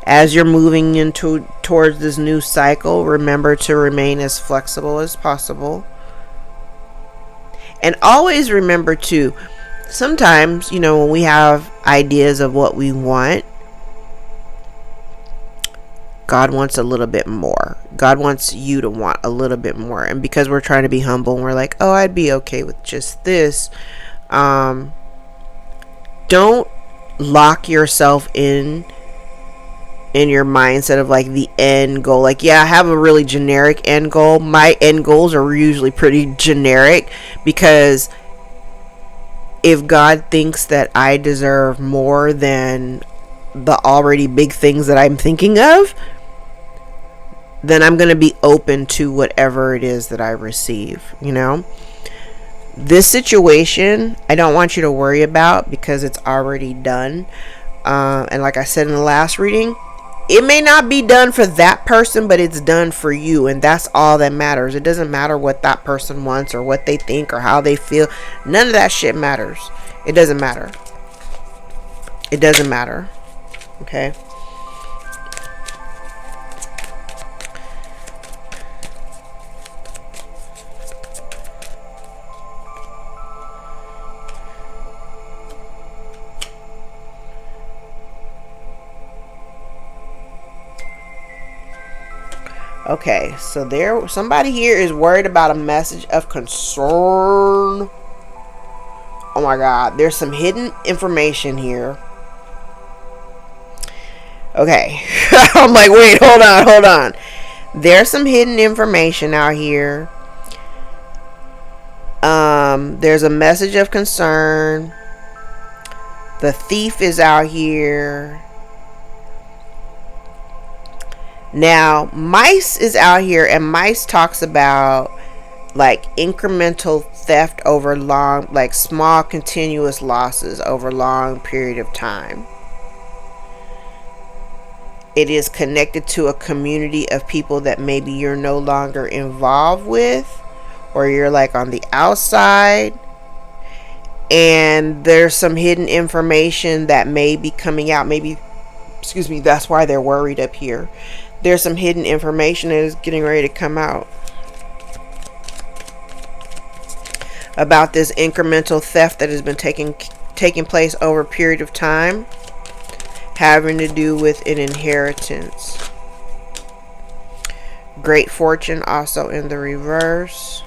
As you're moving towards this new cycle, remember to remain as flexible as possible. And always remember to, sometimes, when we have ideas of what we want, God wants a little bit more. God wants you to want a little bit more. And because we're trying to be humble and we're like, oh, I'd be okay with just this. Don't lock yourself in your mindset of like the end goal. Like, yeah, I have a really generic end goal. My end goals are usually pretty generic, because if God thinks that I deserve more than the already big things that I'm thinking of, then I'm going to be open to whatever it is that I receive, This situation, I don't want you to worry about, because it's already done. And like I said in the last reading, it may not be done for that person, but it's done for you. And that's all that matters. It doesn't matter what that person wants or what they think or how they feel. None of that shit matters. It doesn't matter. It doesn't matter. Okay? Okay, so somebody here is worried about a message of concern. Oh my God, there's some hidden information here. Okay, I'm like, wait, hold on. There's some hidden information out here. There's a message of concern. The thief is out here. Now, mice is out here, and mice talks about like incremental theft over long, like small continuous losses over long period of time. It is connected to a community of people that maybe you're no longer involved with, or you're like on the outside. And there's some hidden information that may be coming out. Maybe, excuse me, that's why they're worried up here. There's some hidden information that is getting ready to come out about this incremental theft that has been taking place over a period of time, having to do with an inheritance. Great fortune also in the reverse.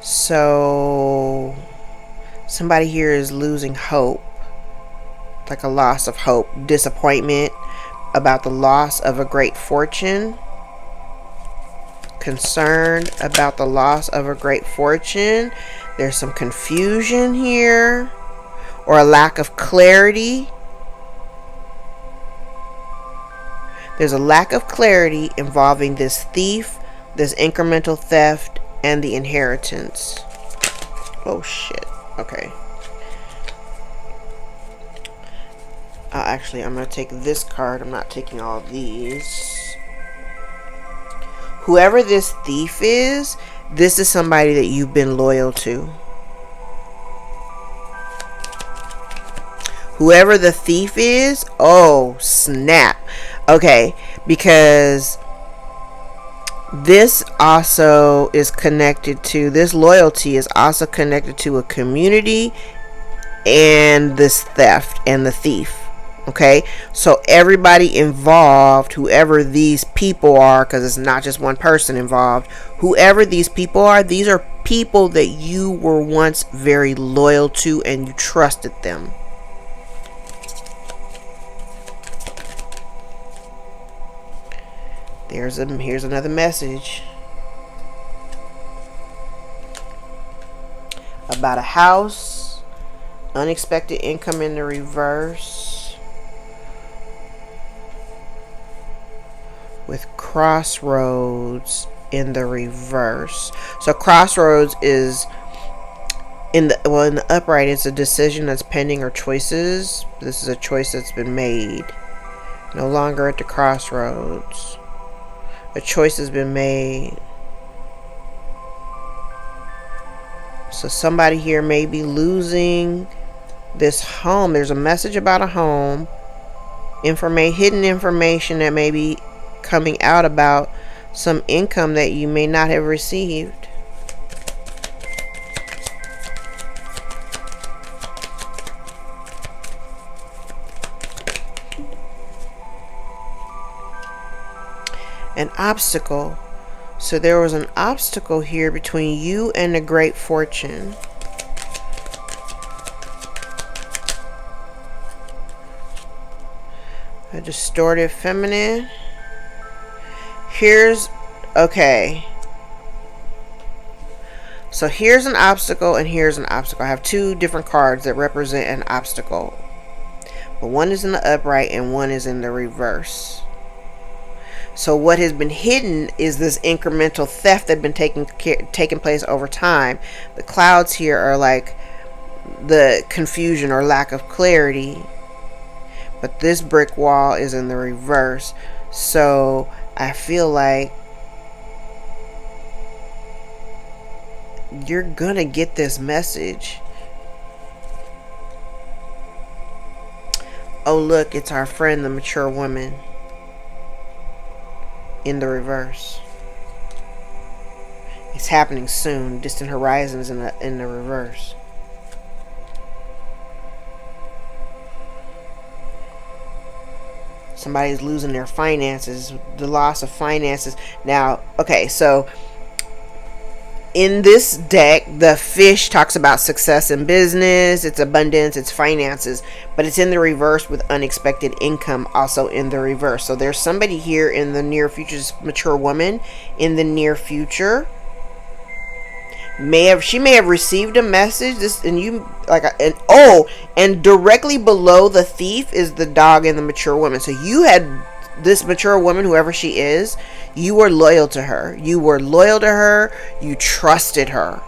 So somebody here is losing hope, like a loss of hope, disappointment about the loss of a great fortune, concerned about the loss of a great fortune. There's some confusion here, or a lack of clarity. There's a lack of clarity involving this thief, this incremental theft, and the inheritance. Oh shit. Okay. Actually, I'm going to take this card. I'm not taking all of these. Whoever this thief is, this is somebody that you've been loyal to. Whoever the thief is, oh snap. Okay, because this also is connected to, this loyalty is also connected to a community and this theft and the thief. Okay, so everybody involved, whoever these people are, because it's not just one person involved, whoever these people are, these are people that you were once very loyal to and you trusted them. Here's another message about a house, unexpected income in the reverse, with crossroads in the reverse. So crossroads is in the upright, it's a decision that's pending or choices. This is a choice that's been made. No longer at the crossroads. A choice has been made. So somebody here may be losing this home. There's a message about a home. Hidden information that may be coming out about some income that you may not have received. An obstacle. So there was an obstacle here between you and the great fortune. A distorted feminine. Okay. So here's an obstacle and here's an obstacle. I have two different cards that represent an obstacle. But one is in the upright and one is in the reverse. So what has been hidden is this incremental theft that has been taking place over time. The clouds here are like the confusion or lack of clarity. But this brick wall is in the reverse. So I feel like you're gonna get this message. Oh look, it's our friend, the mature woman. In the reverse. It's happening soon. Distant horizons in the reverse. Somebody's losing their finances. The loss of finances. Now, okay, so in this deck, the fish talks about success in business, its abundance, its finances, but it's in the reverse with unexpected income also in the reverse. So there's somebody here in the near future, this mature woman in the near future. She may have received a message. And directly below the thief is the dog and the mature woman. So you had this mature woman, whoever she is, you were loyal to her. You were loyal to her. You trusted her.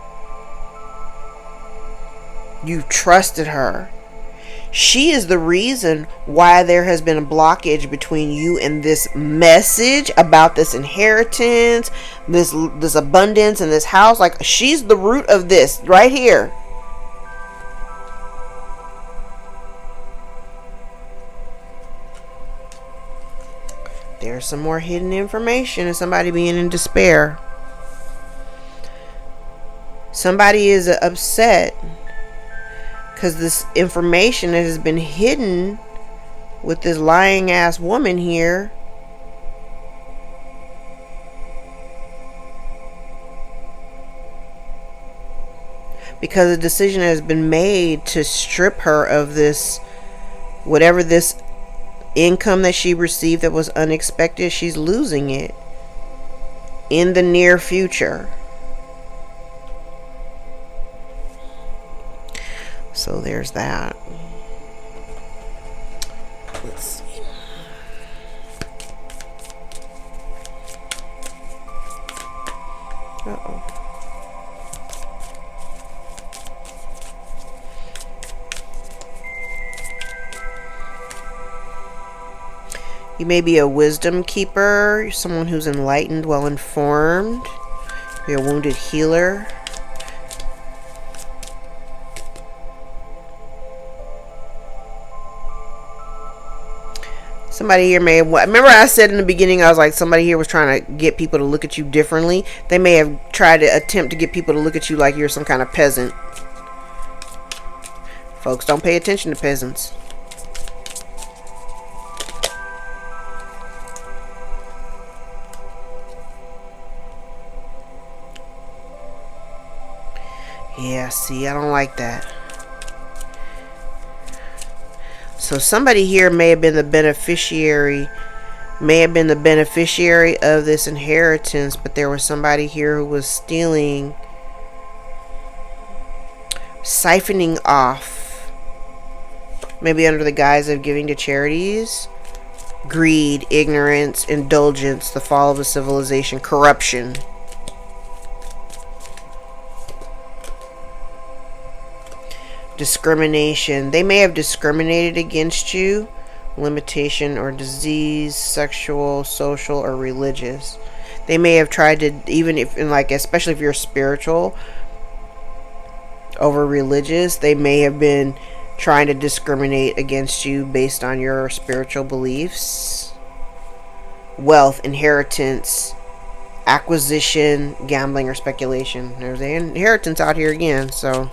You trusted her. She is the reason why there has been a blockage between you and this message about this inheritance, this abundance in this house. Like, she's the root of this right here. There's some more hidden information and somebody being in despair. Somebody is upset because this information that has been hidden with this lying ass woman here because a decision has been made to strip her of this, whatever this income that she received that was unexpected. She's losing it in the near future. So there's that. Let's see. Uh-oh. You may be a wisdom keeper, someone who's enlightened, well informed. You're a wounded healer. Somebody here may have, remember I said in the beginning, I was like, somebody here was trying to get people to look at you differently. They may have tried to attempt to get people to look at you like you're some kind of peasant. Folks, don't pay attention to peasants. Yeah, see, I don't like that. So somebody here may have been the beneficiary, of this inheritance, but there was somebody here who was stealing, siphoning off, maybe under the guise of giving to charities. Greed, ignorance, indulgence, the fall of a civilization, corruption. Discrimination. They may have discriminated against you. Limitation or disease, sexual, social, or religious. They may have tried to, even if, and like, especially if you're spiritual over religious, they may have been trying to discriminate against you based on your spiritual beliefs. Wealth, inheritance, acquisition, gambling, or speculation. There's an inheritance out here again, so.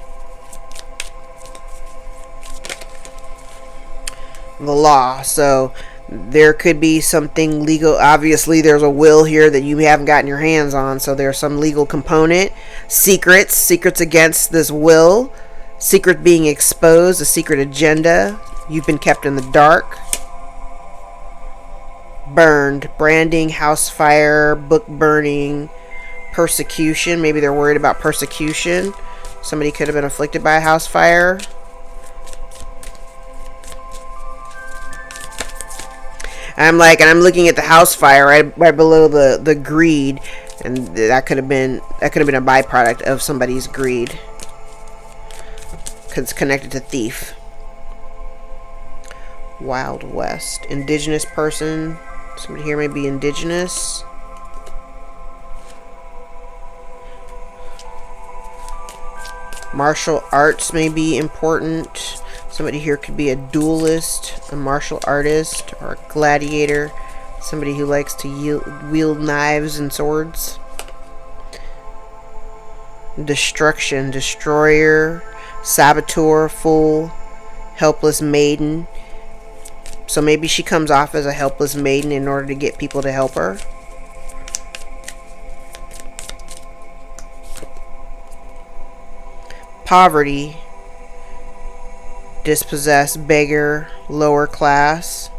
The law. So there could be something legal. Obviously there's a will here that you haven't gotten your hands on, so there's some legal component. Secrets against this will, secret being exposed, a secret agenda. You've been kept in the dark. Burned, branding, house fire, book burning, persecution. Maybe they're worried about persecution. Somebody could have been afflicted by a house fire. I'm looking at the house fire right below the greed, and that could have been a byproduct of somebody's greed, because it's connected to thief. Wild West, indigenous person. Somebody here may be indigenous. Martial arts may be important. Somebody here could be a duelist, a martial artist, or a gladiator. Somebody who likes to wield knives and swords. Destruction, destroyer, saboteur, fool, helpless maiden. So maybe she comes off as a helpless maiden in order to get people to help her. Poverty. Dispossessed, beggar, lower class.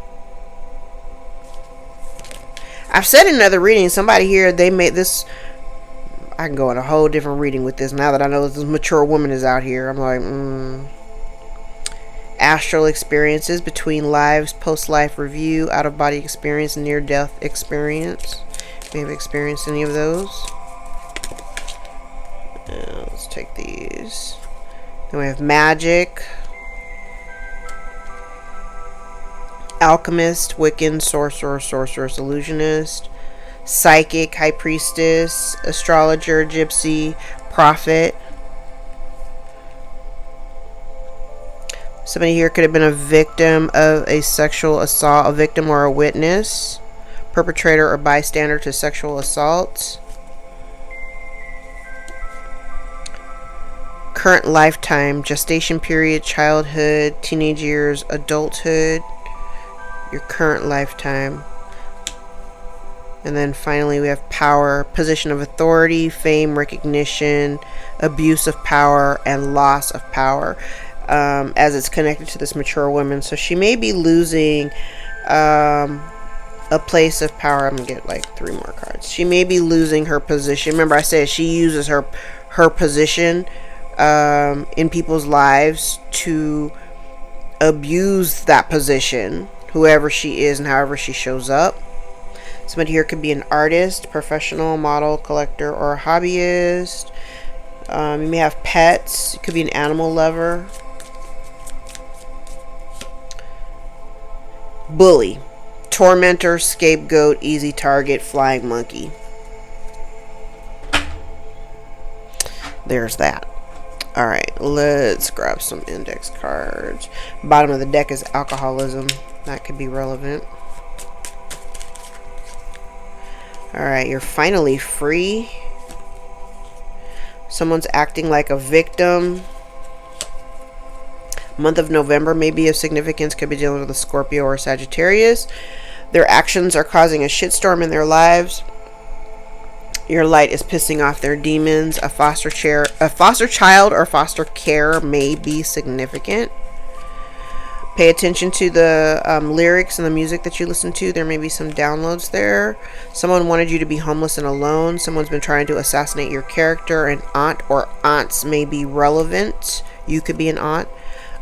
I've said in another reading, somebody here, they made this, I can go in a whole different reading with this now that I know this mature woman is out here. I'm like, Astral experiences, between lives, post-life review, out-of-body experience, near-death experience. May have experienced any of those. Let's take these. Then we have magic. alchemist, Wiccan, sorcerer, sorceress, illusionist, psychic, high priestess, astrologer, gypsy, prophet. Somebody here could have been a victim of a sexual assault, a victim or a witness, perpetrator or bystander to sexual assault. Current lifetime, gestation period, childhood, teenage years, adulthood, your current lifetime. And then finally we have power, position of authority, fame, recognition, abuse of power, and loss of power, as it's connected to this mature woman. So she may be losing a place of power. I'm going to get like 3 more cards. She may be losing her position. Remember I said she uses her position in people's lives to abuse that position, whoever she is and however she shows up. Somebody here could be an artist, professional, model, collector, or a hobbyist. You may have pets. You could be an animal lover. Bully, tormentor, scapegoat, easy target, flying monkey. There's that. Alright, let's grab some index cards. Bottom of the deck is alcoholism. That could be relevant. Alright, you're finally free. Someone's acting like a victim. Month of November may be of significance. Could be dealing with a Scorpio or Sagittarius. Their actions are causing a shitstorm in their lives. Your light is pissing off their demons. A foster child or foster care may be significant. Pay attention to the lyrics and the music that you listen to. There may be some downloads there. Someone wanted you to be homeless and alone. Someone's been trying to assassinate your character. An aunt or aunts may be relevant. You could be an aunt.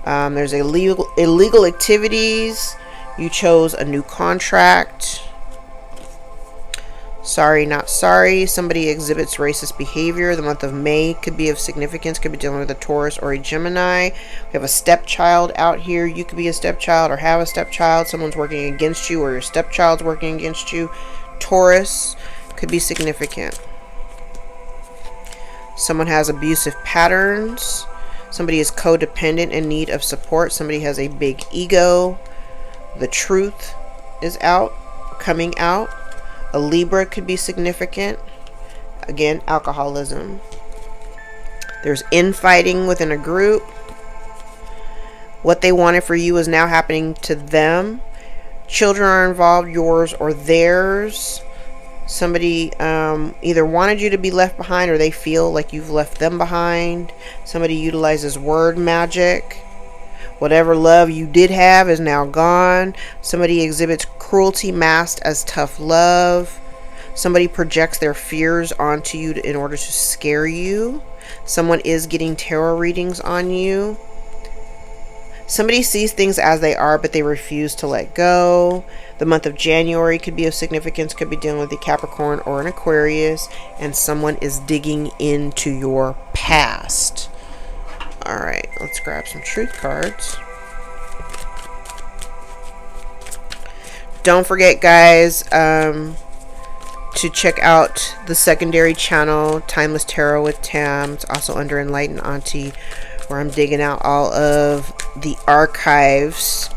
There's illegal activities. You chose a new contract. Sorry, not sorry. Somebody exhibits racist behavior. The month of May could be of significance. Could be dealing with a Taurus or a Gemini. We have a stepchild out here. You could be a stepchild or have a stepchild. Someone's working against you or your stepchild's working against you. Taurus could be significant. Someone has abusive patterns. Somebody is codependent in need of support. Somebody has a big ego. The truth is coming out. A Libra could be significant. Again, alcoholism. There's infighting within a group. What they wanted for you is now happening to them. Children are involved, yours or theirs. Somebody either wanted you to be left behind or they feel like you've left them behind. Somebody utilizes word magic. Whatever love you did have is now gone. Somebody exhibits cruelty masked as tough love. Somebody projects their fears onto you in order to scare you. Someone is getting tarot readings on you. Somebody sees things as they are, but they refuse to let go. The month of January could be of significance. Could be dealing with a Capricorn or an Aquarius. And someone is digging into your past. Alright, let's grab some truth cards. Don't forget, guys, to check out the secondary channel, Timeless Tarot with Tam. It's also under Enlightened Auntie, where I'm digging out all of the archives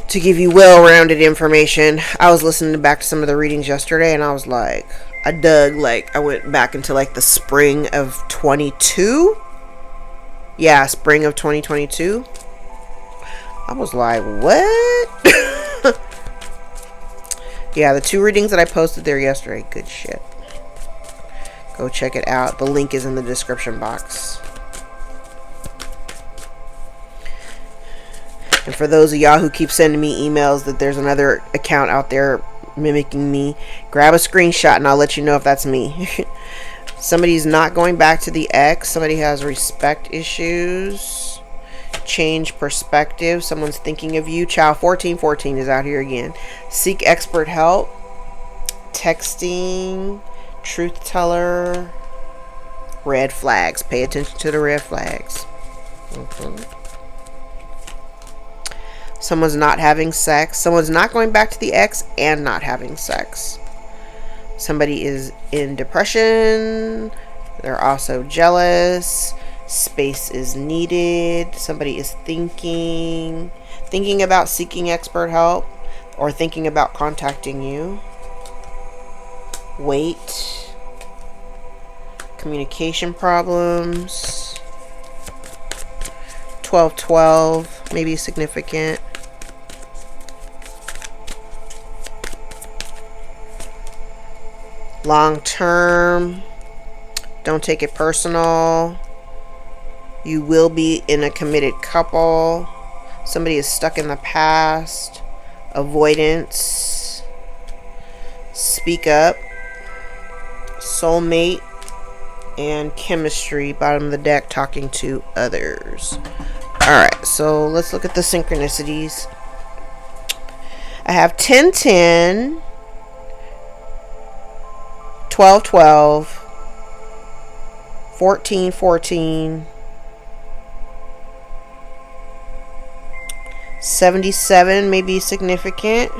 to give you well-rounded information. I was listening back to some of the readings yesterday, and I was like, I went back into like the spring of 22. Yeah, spring of 2022. I was like, what? Yeah, the 2 readings that I posted there yesterday. Good shit. Go check it out. The link is in the description box. And for those of y'all who keep sending me emails that there's another account out there mimicking me, grab a screenshot and I'll let you know if that's me. Somebody's not going back to the ex. Somebody has respect issues. Change perspective. Someone's thinking of you. Child 1414 is out here again. Seek expert help. Texting. Truth teller. Red flags. Pay attention to the red flags. Someone's not having sex. Someone's not going back to the ex and not having sex. Somebody is in depression. They're also jealous. Space is needed. Somebody is thinking about seeking expert help or thinking about contacting you. Wait. Communication problems. 12-12 may be significant. Long term. Don't take it personal. You will be in a committed couple. Somebody is stuck in the past. Avoidance. Speak up. Soulmate. And chemistry. Bottom of the deck, talking to others. Alright, so let's look at the synchronicities. I have 10-10, 12-12, 14-14, 77 may be significant,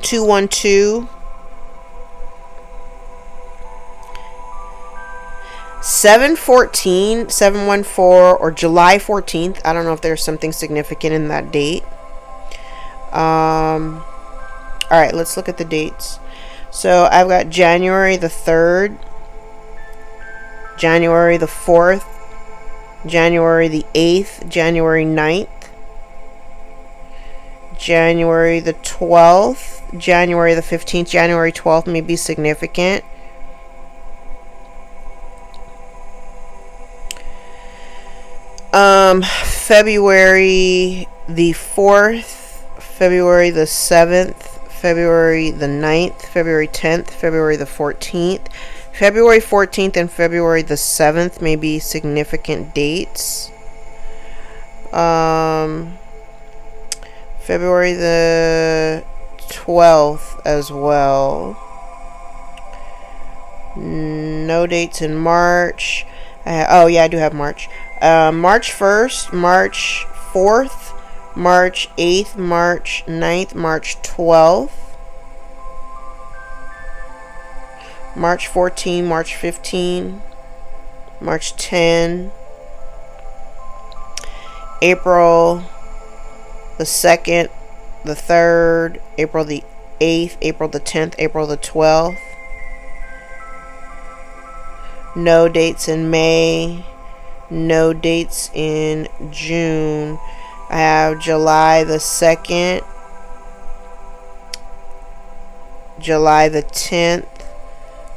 212, 7-14, 7-14, or July 14th. I don't know if there's something significant in that date. Alright, let's look at the dates. So I've got January the 3rd, January the 4th, January the 8th, January 9th, January the 12th, January the 15th, January 12th may be significant. February the 4th, February the 7th, February the 9th, February 10th, February the 14th. February 14th and February the 7th may be significant dates. February the 12th as well. No dates in March. Oh yeah, I do have March. March 1st, March 4th, March 8th, March 9th, March 12th, March 14, March 15, March 10, April the 2nd, the 3rd, April the 8th, April the 10th, April the 12th. No dates in May. No dates in June. I have July the 2nd, July the 10th,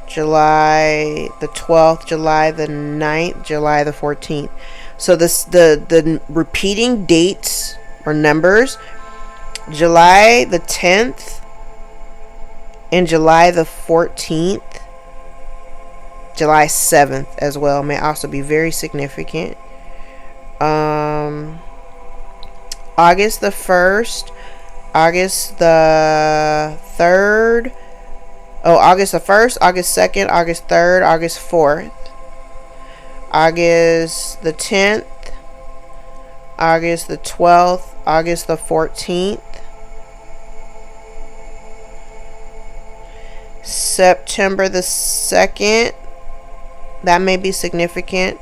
July the 12th, July the 9th, July the 14th. So this the repeating dates or numbers, July the 10th and July the 14th. July 7th as well may also be very significant. August the 1st, August the 3rd, August the 1st, August 2nd, August 3rd, August 4th, August the 10th, August the 12th, August the 14th, September the 2nd. That may be significant.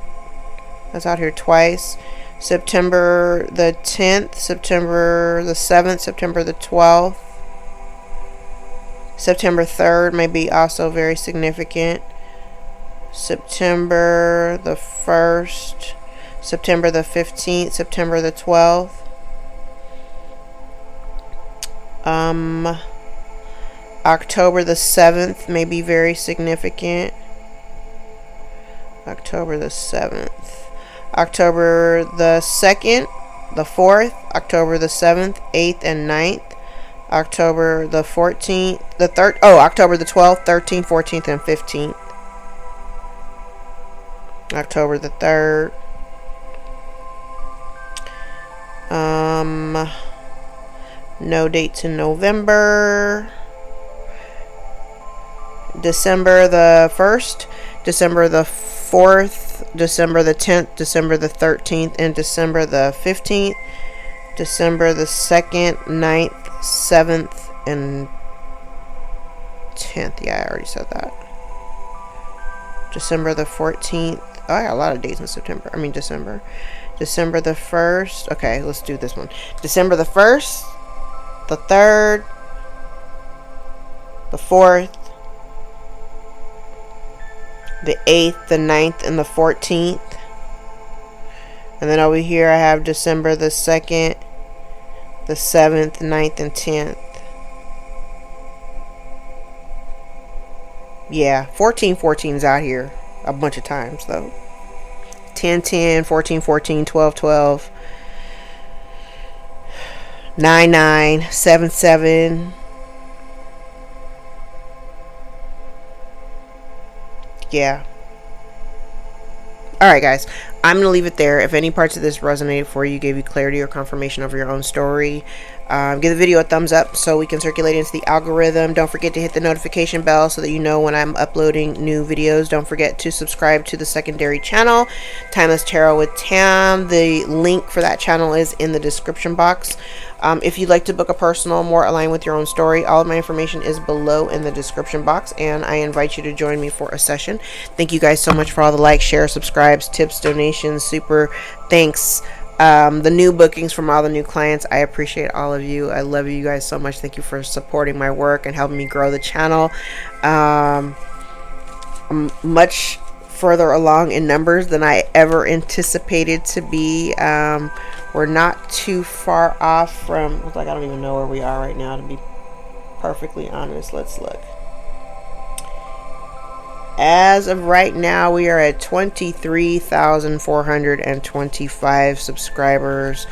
That's out here twice. September the 10th, September the 7th, September the 12th. September 3rd may be also very significant. September the 1st, September the 15th, September the 12th. October the 7th may be very significant. October the 7th. October the 2nd, the 4th, October the 7th, 8th, and 9th. October the 14th, the 3rd, October the 12th, 13th, 14th, and 15th. October the 3rd. No dates in November. December the 1st, December the 4th, December the 10th, December the 13th, and December the 15th. December the 2nd, 9th, 7th, and 10th. Yeah, I already said that. December the 14th. Oh, I got a lot of days in September. I mean, December. December the 1st. Okay, let's do this one. December the 1st, the 3rd, the 4th, the 8th, the 9th, and the 14th. And then over here I have December the 2nd, the 7th, 9th, and 10th. Yeah, 1414's out here a bunch of times though. 1010, 1414, 1212, 99, 77. Yeah. Alright guys, I'm going to leave it there. If any parts of this resonated for you, gave you clarity or confirmation of your own story, give the video a thumbs up so we can circulate into the algorithm. Don't forget to hit the notification bell so that you know when I'm uploading new videos. Don't forget to subscribe to the secondary channel, Timeless Tarot with Tam. The link for that channel is in the description box. If you'd like to book a personal more aligned with your own story, all of my information is below in the description box, and I invite you to join me for a session. Thank you guys so much for all the likes, shares, subscribes, tips, donations, super thanks. The new bookings from all the new clients. I appreciate all of you. I love you guys so much. Thank you for supporting my work and helping me grow the channel. I'm much further along in numbers than I ever anticipated to be. We're not too far off from, looks like I don't even know where we are right now, to be perfectly honest. Let's look. As of right now, we are at 23,425 subscribers.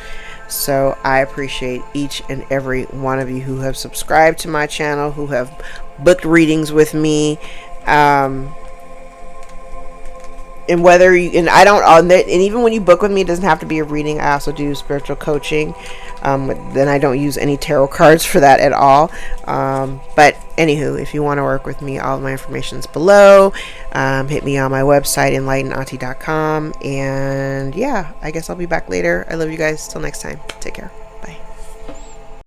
So I appreciate each and every one of you who have subscribed to my channel, who have booked readings with me. And whether you, and I don't, and even when you book with me, it doesn't have to be a reading. I also do spiritual coaching. Then I don't use any tarot cards for that at all. But anywho, if you want to work with me, all of my information is below. Hit me on my website, EnlightenedAuntie.com. And yeah, I guess I'll be back later. I love you guys. Till next time. Take care.